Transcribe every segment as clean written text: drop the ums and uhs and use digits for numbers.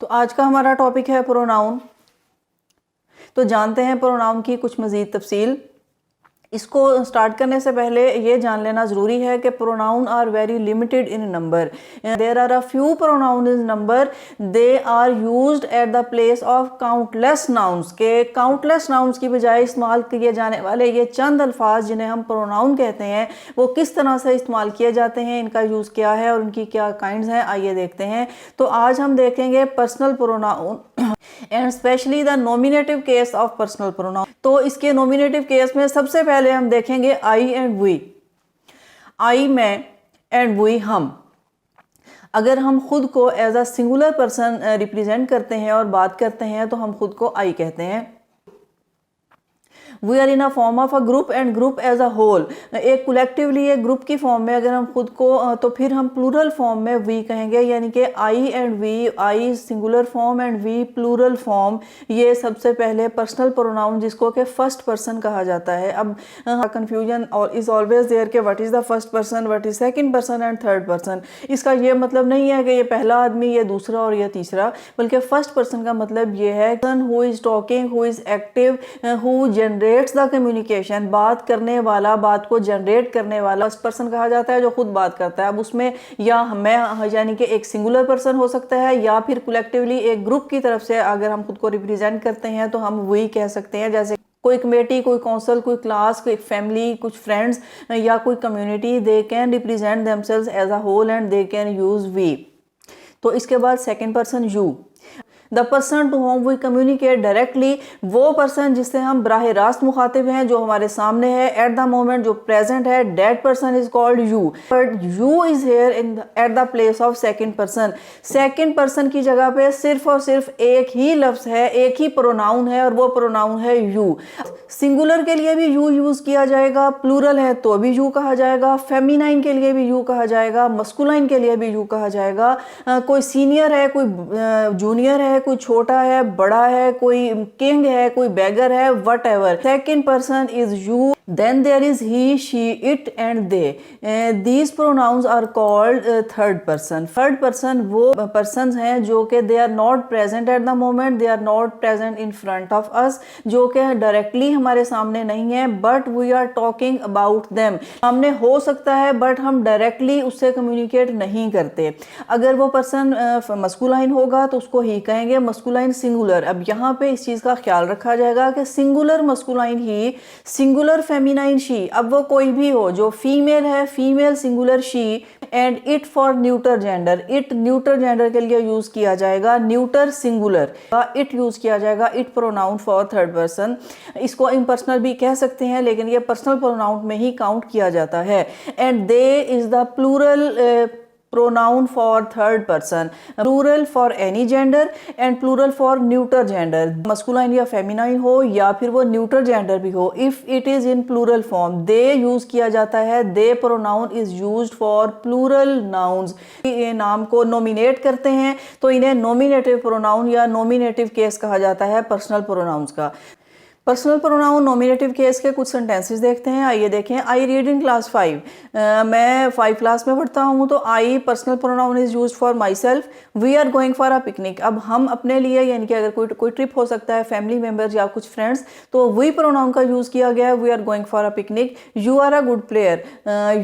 तो आज का हमारा टॉपिक है प्रोनाउन। तो जानते हैं प्रोनाउन की कुछ मज़ीद तफसील। इसको स्टार्ट करने से पहले ये जान लेना ज़रूरी है कि pronoun are very limited in number. There are a few pronoun in number, they are used at the place of countless nouns. के काउंटलेस नाउन्स की बजाय इस्तेमाल किए जाने वाले ये चंद अल्फाज जिन्हें हम प्रोनाउन कहते हैं वो किस तरह से इस्तेमाल किए जाते हैं, इनका यूज़ क्या है और उनकी क्या काइंड्स हैं, आइए देखते हैं। तो आज हम देखेंगे personal pronoun and specially the nominative case of personal pronoun. तो इसके नॉमिनेटिव केस में सबसे पहले हम देखेंगे आई एंड वी। आई मैं एंड वी हम। अगर हम खुद को as a singular person represent करते हैं और बात करते हैं तो हम खुद को आई कहते हैं। We are in a form of a group and group as a whole. एक कलेक्टिवली एक ग्रुप की फॉर्म में अगर हम खुद को तो फिर हम प्लूरल फॉर्म में वी कहेंगे, यानी कि I and we, I singular form and we plural form. ये सबसे पहले पर्सनल प्रोनाउन जिसको कि फर्स्ट पर्सन कहा जाता है। अब कंफ्यूजन इज ऑलवेज देयर कि what is the first person, what is second person and third person. इसका ये मतलब नहीं है कि ये पहला आदमी, ये दूसरा और ये तीसरा, बल्कि फर्स्ट पर्सन का मतलब ये है who is talking, who is active, who generates the communication. बात करने वाला, बात को जनरेट करने वाला फर्स्ट पर्सन कहा जाता है जो खुद बात करता है। अब उसमें या मैं यानी कि एक सिंगुलर पर्सन हो सकता है या फिर कलेक्टिवली एक ग्रुप की तरफ से अगर हम खुद को रिप्रेजेंट करते हैं तो हम वही कह सकते हैं। जैसे कोई कमेटी, कोई काउंसिल, कोई क्लास, कोई फैमिली, कुछ फ्रेंड्स या कोई community, they can represent themselves as a whole and they can use we. तो इसके बाद second person you. The person to whom we communicate directly, वो पर्सन जिससे हम बराह रास्त मुखातिब हैं, जो हमारे सामने है एट द मोमेंट, जो प्रेजेंट है, that person is called you. But you is here in eight the place of second person. Second person की जगह पे सिर्फ और सिर्फ एक ही लफ्ज है, एक ही प्रोनाउन है और वो प्रोनाउन है यू। सिंगुलर के लिए भी यू यूज किया जाएगा, प्लूरल है तो भी यू कहा जाएगा, फेमिनाइन के लिए भी यू कहा जाएगा, मस्कुलाइन के लिए भी यू कहा जाएगा। कोई सीनियर है, कोई जूनियर है, कोई छोटा है, बड़ा है, कोई किंग है, कोई बेगर है, whatever. Second person is you, then there is he, she, it and they. These pronouns are called third person. Third person वो पर्सन हैं जो कि they are not present at the moment, they are not present in front of us, जो कि directly हमारे सामने नहीं है, but we are talking about them. सामने हो सकता है बट हम डायरेक्टली उससे कम्युनिकेट नहीं करते। अगर वो पर्सन मस्कुलाइन होगा तो उसको ही कहेंगे, मस्कुलाइन सिंगुलर। अब यहाँ पे इस चीज़ का ख्याल रखा जाएगा कि singular masculine he, singular feminine she. अब वो कोई भी हो, जो फीमेल है female singular she, and it for neuter gender. It neuter gender के लिए यूज किया जाएगा, न्यूटर सिंगुलर का इट यूज किया जाएगा, it pronoun for third person. इसको इम्पर्सनल भी कह सकते हैं लेकिन ये पर्सनल प्रोनाउन में ही काउंट किया जाता है। And they is the plural pronoun for third person, plural for any gender and plural for neuter gender। masculine या feminine हो या फिर वो neuter gender भी हो, if it is in plural form they use किया जाता है। they pronoun is used for plural nouns। ये नाम को nominate करते हैं तो इन्हें nominative pronoun या nominative case कहा जाता है personal pronouns का। पर्सनल प्रोनाउन नॉमिनेटिव केस के कुछ सेंटेंसेस देखते हैं, आइए देखें। I read in class 5। मैं 5 क्लास में पढ़ता हूँ तो I personal pronoun is used for माई सेल्फ। We are going for a picnic. अब हम अपने लिए, यानी कि अगर कोई ट्रिप हो सकता है, फैमिली मेम्बर्स या कुछ फ्रेंड्स, तो वी प्रोनाउन का यूज़ किया गया है, we are going for a picnic. You are a good player,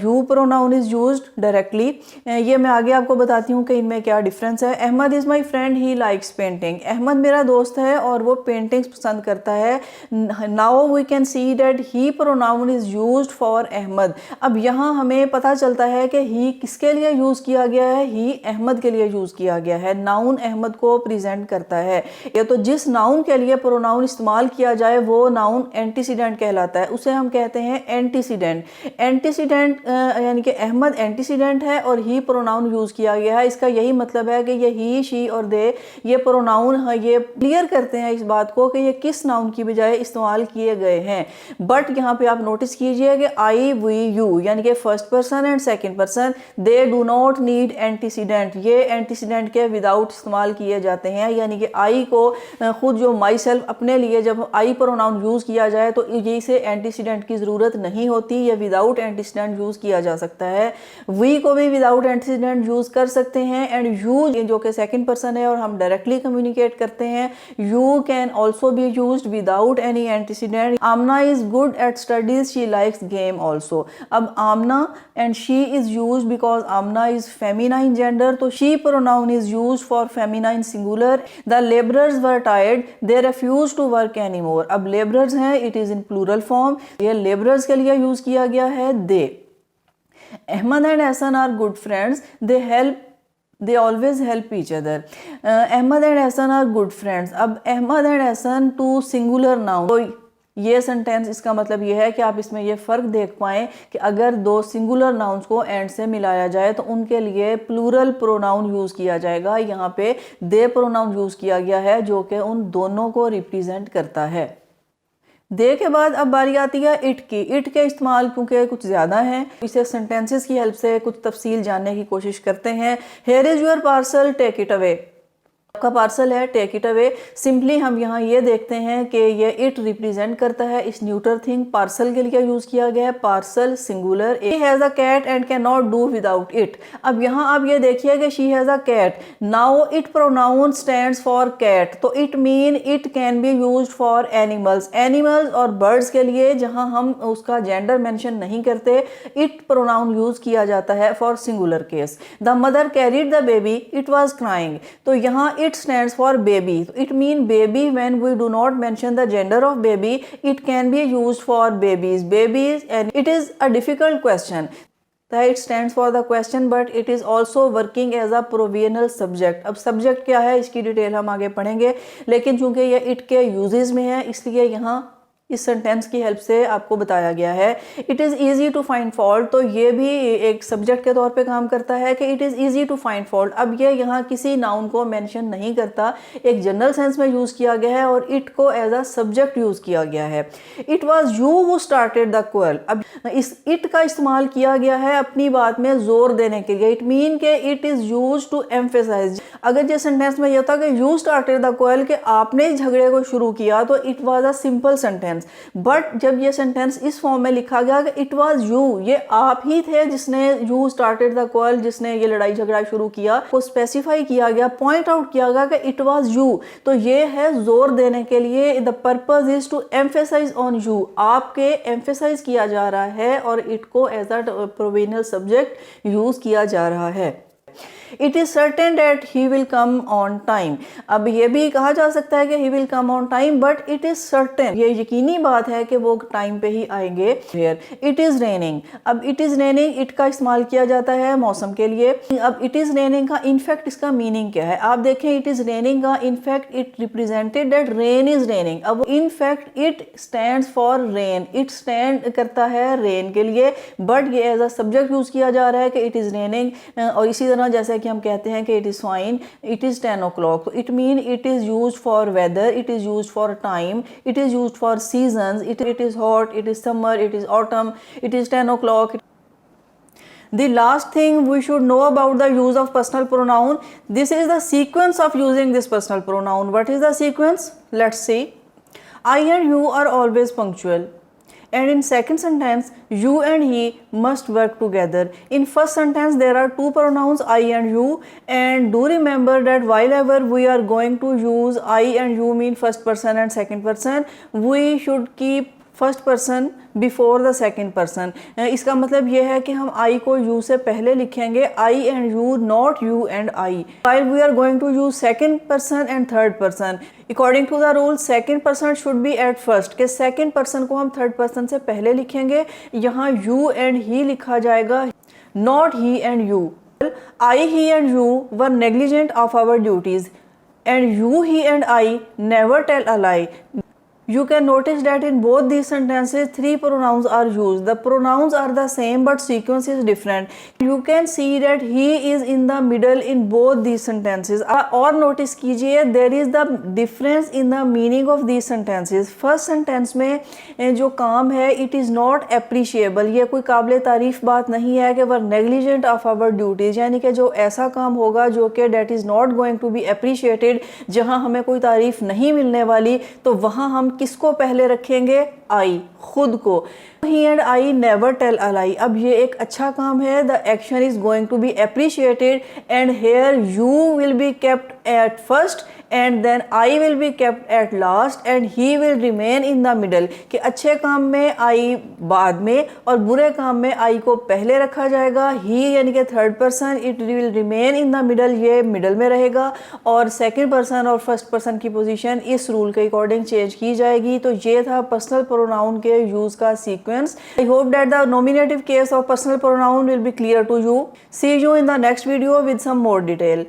you pronoun is used directly. ये मैं आगे आपको बताती हूँ कि इनमें क्या डिफरेंस है। Ahmed is my friend, he likes painting. Ahmed मेरा दोस्त है और वो पेंटिंग्स पसंद करता है। Now we can see that he pronoun is used for Ahmad. अब यहाँ हमें पता चलता है कि he किसके लिए यूज़ किया गया है, he अहमद के लिए यूज़ किया गया है। नाउन अहमद को प्रेजेंट करता है। या तो जिस नाउन के लिए प्रोनाउन इस्तेमाल किया जाए वो नाउन एंटीसीडेंट कहलाता है, उसे हम कहते हैं एंटीसीडेंट। एंटीसीडेंट यानी कि अहमद एंटीसीडेंट है और ही प्रोनाउन यूज़ किया गया है। इसका यही मतलब है कि ये ही, शी और दे, ये प्रोनाउन ये क्लियर करते हैं इस बात को कि ये किस नाउन की बजाय है इस्तेमाल किए गए हैं। बट यहाँ पे आप नोटिस कीजिए कि आई वी यू यानी कि first person and second person they do not need antecedent, ये एंटीसीडेंट के विदाउट इस्तेमाल किए जाते हैं। यानी कि आई को खुद जो माई सेल्फ अपने लिए जब आई प्रोनाउन यूज़ किया जाए तो इसे एंटीसीडेंट की ज़रूरत नहीं होती, ये विदाउट एंटीसीडेंट यूज़ किया जा सकता है। वी को भी विदाउट एंटीसीडेंट यूज़ कर सकते हैं। एंड यू जो कि सेकंड पर्सन है और हम डायरेक्टली कम्युनिकेट करते हैं, you can also be used without any antecedent. Amna is good at studies, she likes game also. अब Amna and she is used because Amna is feminine gender, तो she pronoun is used for feminine singular. The labourers were tired, they refuse to work any more. अब labourers हैं, it is in plural form, ये labourers के लिए use किया गया है they. Ahmad and Ehsan are good friends, they always help each other. Ahmad and Hassan are good friends. अब Ahmad and Hassan to singular noun, तो ये सेंटेंस इसका मतलब ये है कि आप इसमें ये फ़र्क देख पाएँ कि अगर दो सिंगुलर नाउन्स को एंड से मिलाया जाए तो उनके लिए प्लूरल प्रोनाउन यूज़ किया जाएगा। यहाँ पे दे प्रोनाउन यूज़ किया गया है जो कि उन दोनों को रिप्रेजेंट करता है। दे के बाद अब बारी आती है इट की। इट के इस्तेमाल क्योंकि कुछ ज़्यादा हैं, इसे सेंटेंसेस की हेल्प से कुछ तफसील जानने की कोशिश करते हैं। Here is your parcel, take it away. आपका पार्सल है, टेक इट अवे। सिंपली हम यहाँ ये देखते हैं कि ये इट रिप्रेजेंट करता है इस न्यूटर थिंग, पार्सल के लिए यूज़ किया गया है, पार्सल singular. She has a cat and can not do without it. अब यहाँ आप ये देखिए कि she has a cat, now it pronoun stands for cat, तो it mean it can be used for animals. Animals और बर्ड्स के लिए जहाँ हम उसका जेंडर मेंशन नहीं करते, इट प्रोनाउन यूज़ किया जाता है for singular case. The mother carried the baby, it was crying, तो यहाँ it stands for baby. It means baby when we do not mention the gender of baby. It can be used for babies, and it is a difficult question. It stands for the question, but it is also working as a provisional subject. अब subject क्या है इसकी detail हम आगे पढ़ेंगे, लेकिन चूंकि ये it के uses में है इसलिए यहाँ इस सेंटेंस की हेल्प से आपको बताया गया है। It is easy to find fault, तो ये भी एक सब्जेक्ट के तौर पे काम करता है कि it is easy to find fault. अब ये यहाँ किसी नाउन को मेंशन नहीं करता, एक जनरल सेंस में यूज़ किया गया है और इट को एज अ सब्जेक्ट यूज़ किया गया है। It was you who started the quail. अब इस इट का इस्तेमाल किया गया है अपनी बात में जोर देने के लिए। इट मीन के it is use to emphasise. अगर ये सेंटेंस में यह होता कि यू स्टार्टेड द क्वेल, कि आपने झगड़े को शुरू किया, तो it was a simple sentence. But जब ये सेंटेंस इस फॉर्म में लिखा गया कि इट वाज यू, ये आप ही थे जिसने यू स्टार्टेड द क्वारल, जिसने ये लड़ाई झगड़ा शुरू किया, को स्पेसिफाई किया गया, पॉइंट आउट किया गया कि इट वाज यू, तो ये है जोर देने के लिए। The purpose is to emphasise on you, आपके एम्फेसाइज किया जा रहा है और इट को as a provisional subject use किया जा रहा है। It is certain that he will come on time. अब ये भी कहा जा सकता है कि he will come on time, but it is certain, ये यकीनी बात है कि वो टाइम पे ही आएंगे। It is raining. अब इट इज रेनिंग, इट का इस्तेमाल किया जाता है मौसम के लिए। अब इट इज रेनिंग का इनफैक्ट इसका मीनिंग क्या है, आप देखें। इट इज रेनिंग का in fact it represented that rain is raining. अब in fact it stands for rain, it stand करता है रेन के लिए, बट ये एज अ सब्जेक्ट यूज किया जा रहा है कि इट इज रेनिंग। और इसी तरह जैसे कि हम कहते हैं कि it is fine, it is 10 o'clock, तो it mean it is used for weather, it is used for time, it is used for seasons, it is hot, it is summer, it is autumn, it is 10 o'clock. The last thing we should know about the use of personal pronoun, this is the sequence of using this personal pronoun. What is the sequence? Let's see. I and you are always punctual. And in second sentence, you and he must work together. In first sentence, there are two pronouns, I and you. And do remember that whilever we are going to use I and you mean first person and second person, we should keep first person before the second person. इसका मतलब यह है कि हम आई को you से पहले लिखेंगे, I and you, not you and I. While we are going to use second person and third person, according to the rule second person should be at first, के सेकेंड पर्सन को हम third person से पहले लिखेंगे। यहाँ you and he लिखा जाएगा, not he and you. I, he and you were negligent of our duties, and you, he and I never tell a lie. You can notice that in both these sentences, three pronouns are used. The pronouns are the same, but sequence is different. You can see that he is in the middle in both these sentences. और notice कीजिए, there is the difference in the meaning of these sentences. First sentence में जो काम है, it is not appreciable. ये कोई काबिल तारीफ बात नहीं है कि we're negligent of our duties, यानी कि जो ऐसा काम होगा जो कि that is not going to be appreciated, जहाँ हमें कोई तारीफ नहीं मिलने वाली, तो वहाँ हम किसको पहले रखेंगे? आई, खुद को। He and I never tell a lie. अब ये एक अच्छा काम है, the action is going to be appreciated and here you will be kept at first and then I will be kept at last and he will remain in the middle. कि अच्छे काम में आई बाद में और बुरे काम में आई को पहले रखा जाएगा। ही यानी कि third person, it will remain in the middle, ये मिडल में रहेगा और सेकंड पर्सन और फर्स्ट पर्सन की पोजीशन इस रूल के अकॉर्डिंग चेंज की जाएगी। तो ये था पर्सनल प्रोनाउन के यूज का sequence. I hope that the nominative case of personal pronoun will be clear to you. See you in the next video with some more detail.